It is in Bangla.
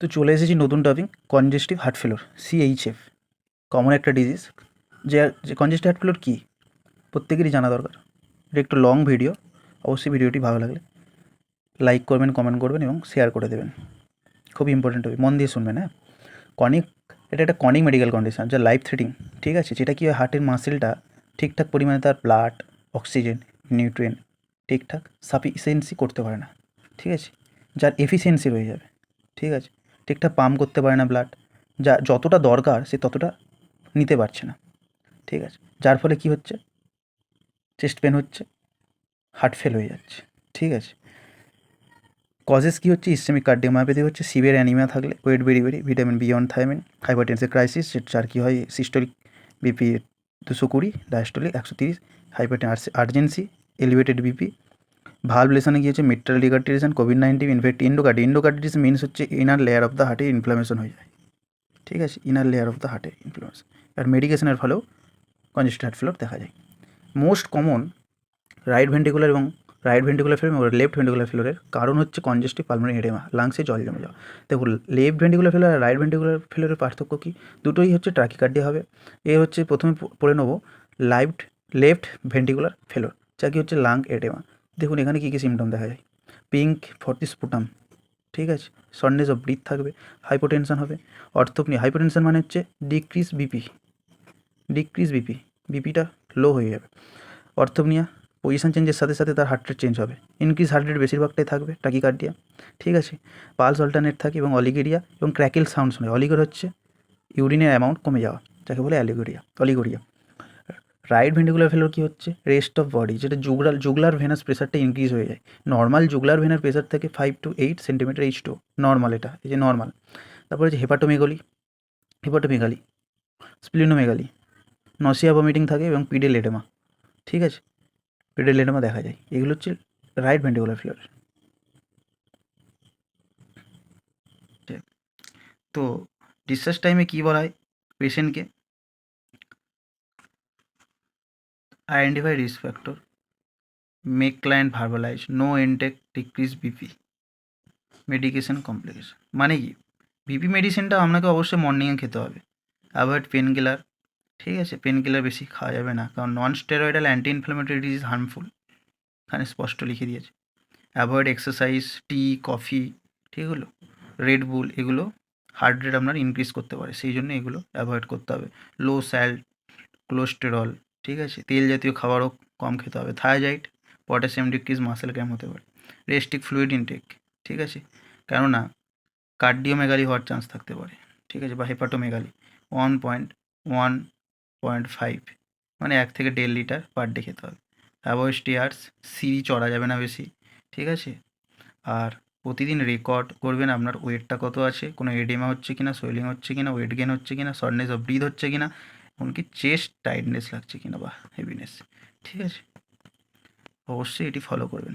তো চলে এসেছি নতুন topic, congestive heart ফেলোর, CHF. Common একটা ডিজিজ। যে কনজেস্টিভ হার্ট ফেলোর কী প্রত্যেকেরই জানা দরকার। এটা একটু লং ভিডিও, অবশ্যই ভিডিওটি ভালো লাগলে লাইক করবেন, কমেন্ট করবেন এবং শেয়ার করে দেবেন। খুব ইম্পর্টেন্ট টপিক, মন দিয়ে শুনবেন। হ্যাঁ, কনিক এটা একটা কনিক মেডিকেল কন্ডিশন যা লাইফ থ্রেটিং। ঠিক আছে, যেটা কি হয়, হার্টের মাসেলটা ঠিকঠাক পরিমাণে তার ব্লাড, অক্সিজেন, নিউট্রিয়েন্ট ঠিকঠাক সাফিসিয়েন্সি করতে পারে না। ঠিক আছে, যার এফিসিয়েন্সি রয়ে যাবে। ঠিক আছে, ঠিকঠাক পাম্প করতে পারে না ব্লাড, যা যতটা দরকার সে ততটা নিতে পারছে না। ঠিক আছে, যার ফলে কি হচ্ছে, চেস্ট পেন হচ্ছে, হার্ট ফেল হয়ে যাচ্ছে। ঠিক আছে, কজেস কী হচ্ছে, ইসচেমিক কার্ডিওমায়োপ্যাথি হচ্ছে, সিভিয়ার অ্যানিমিয়া থাকলে, wet beriberi vitamin B one thiamine, hypertensive crisis, যার কী হয় systolic BP 220, diastolic 130, urgency, elevated BP, ভালভুলেশনে গিয়েছে মিট্রাল ডিকার্টিরেশন, কোভিড-19 ইনফেক্ট ইন্ডোকার্ডিটিস মিনস হচ্ছে ইনার লেয়ার অফ দ্য হার্টে ইনফ্লামেশন হয়ে যায়। ঠিক আছে, ইনার লেয়ার অফ দ্য হার্টে ইনফ্লামেশন। আর মেডিকেশনের ফলেও কনজেস্টিভ হার্ট ফেলোর দেখা যায়। মোস্ট কমন রাইট ভেন্ট্রিকুলার ফেলোর এবং লেফট ভেন্ট্রিকুলার ফেলোরের কারণ হচ্ছে কনজেস্টিভ পালমোনারি এডেমা, লাংসে জল জমে যাওয়া। দেখুন, লেফট ভেন্ট্রিকুলার ফেলোর আর রাইট ভেন্ট্রিকুলার ফেলোরের পার্থক্য কী? দুটোই হচ্ছে ট্রাকিকার্ডিয়া হবে। এ হচ্ছে প্রথমে পড়ে নেবো লেফট ভেন্ট্রিকুলার ফেলোর, যা কি হচ্ছে লাং এডেমা। দেখুন এখানে কী কী সিমটম দেখা যায়। পিঙ্ক ফর্টিস স্পুটাম, ঠিক আছে, শর্টনেস অফ ব্রিথ থাকবে, হাইপোটেনশন হবে, অর্থোপনিয়া। হাইপোটেনশন মানে হচ্ছে ডিক্রিজ বিপি, বিপিটা লো হয়ে যাবে। অর্থোপনিয়া, পজিশন চেঞ্জের সাথে সাথে তার হার্ট রেট চেঞ্জ হবে। ইনক্রিজ হার্ট রেট বেশিরভাগটাই থাকবে, টাকিকার্ডিয়া। ঠিক আছে, পালস অল্টারনেট থাকে এবং অলিগেরিয়া এবং ক্র্যাকেল সাউন্ড শোনে। অলিগর হচ্ছে ইউরিনের অ্যামাউন্ট কমে যাওয়া, যাকে বলে অলিগোরিয়া। রাইট ভেন্ট্রিকুলার ফেলোর কী হচ্ছে, রেস্ট অফ বডি, যেটা জুগলার ভেনাস প্রেশারটা ইনক্রিজ হয়ে যায়। নর্মাল জুগলার ভেনার প্রেশার থেকে 5 to 8 সেন্টিমিটার H2, নর্মাল, এটা এই যে নর্মাল। তারপরে হচ্ছে হেপাটোমেগালি, স্প্লিনোমেগালি, নসিয়া ভমিটিং থাকে এবং পিডেল এডেমা। ঠিক আছে, পিডেল এডেমা দেখা যায়। এগুলো হচ্ছে রাইট ভেন্ট্রিকুলার ফেলোর। তো ডিসচার্জ টাইমে কী বলা হয় পেশেন্টকে? Identify risk factor, make client verbalize, no intake, decrease BP, medication complication. মানে কি, বিপি মেডিসিনটা আপনাকে অবশ্যই মর্নিংয়ে খেতে হবে। Avoid pain killer. ঠিক আছে, পেন কিলার বেশি খাওয়া যাবে না, কারণ non steroidal anti inflammatory disease harmful, এখানে স্পষ্ট লিখে দিয়েছে। অ্যাভয়েড এক্সারসাইজ, টি, কফি, ঠিক হলো, রেড বুল, এগুলো হার্ট রেট আপনার ইনক্রিজ করতে পারে, সেই জন্য এগুলো অ্যাভয়েড করতে হবে। লো স্যাল্ট, কোলেস্টেরল, ঠিক আছে, তেল জাতীয় খাবারও কম খেতে হবে। Thiazide, potassium decrease, muscle cramp হতে পারে। রেস্ট্রিক্ট ফ্লুইড ইনটেক, ঠিক আছে, কেননা কার্ডিওমেগালি হওয়ার চান্স থাকতে পারে। ঠিক আছে, বা হেপাটোমেগালি। 1.5 মানে 1 থেকে 1.5 লিটার পার ডে খেতে হবে। অ্যাভয়েড স্টেয়ার্স, সিঁড়ি চড়া যাবে না বেশি। ঠিক আছে, আর প্রতিদিন রেকর্ড করবেন আপনার ওয়েটটা কত আছে, কোনো এডেমা হচ্ছে কিনা, সোয়েলিং হচ্ছে কিনা, ওয়েট গেন হচ্ছে কিনা, শর্টনেস অফ ব্রিথ হচ্ছে কিনা, এমনকি চেস্ট টাইটনেস লাগছে কিনা বা হেভিনেস। ঠিক আছে, অবশ্যই এটি ফলো করবেন।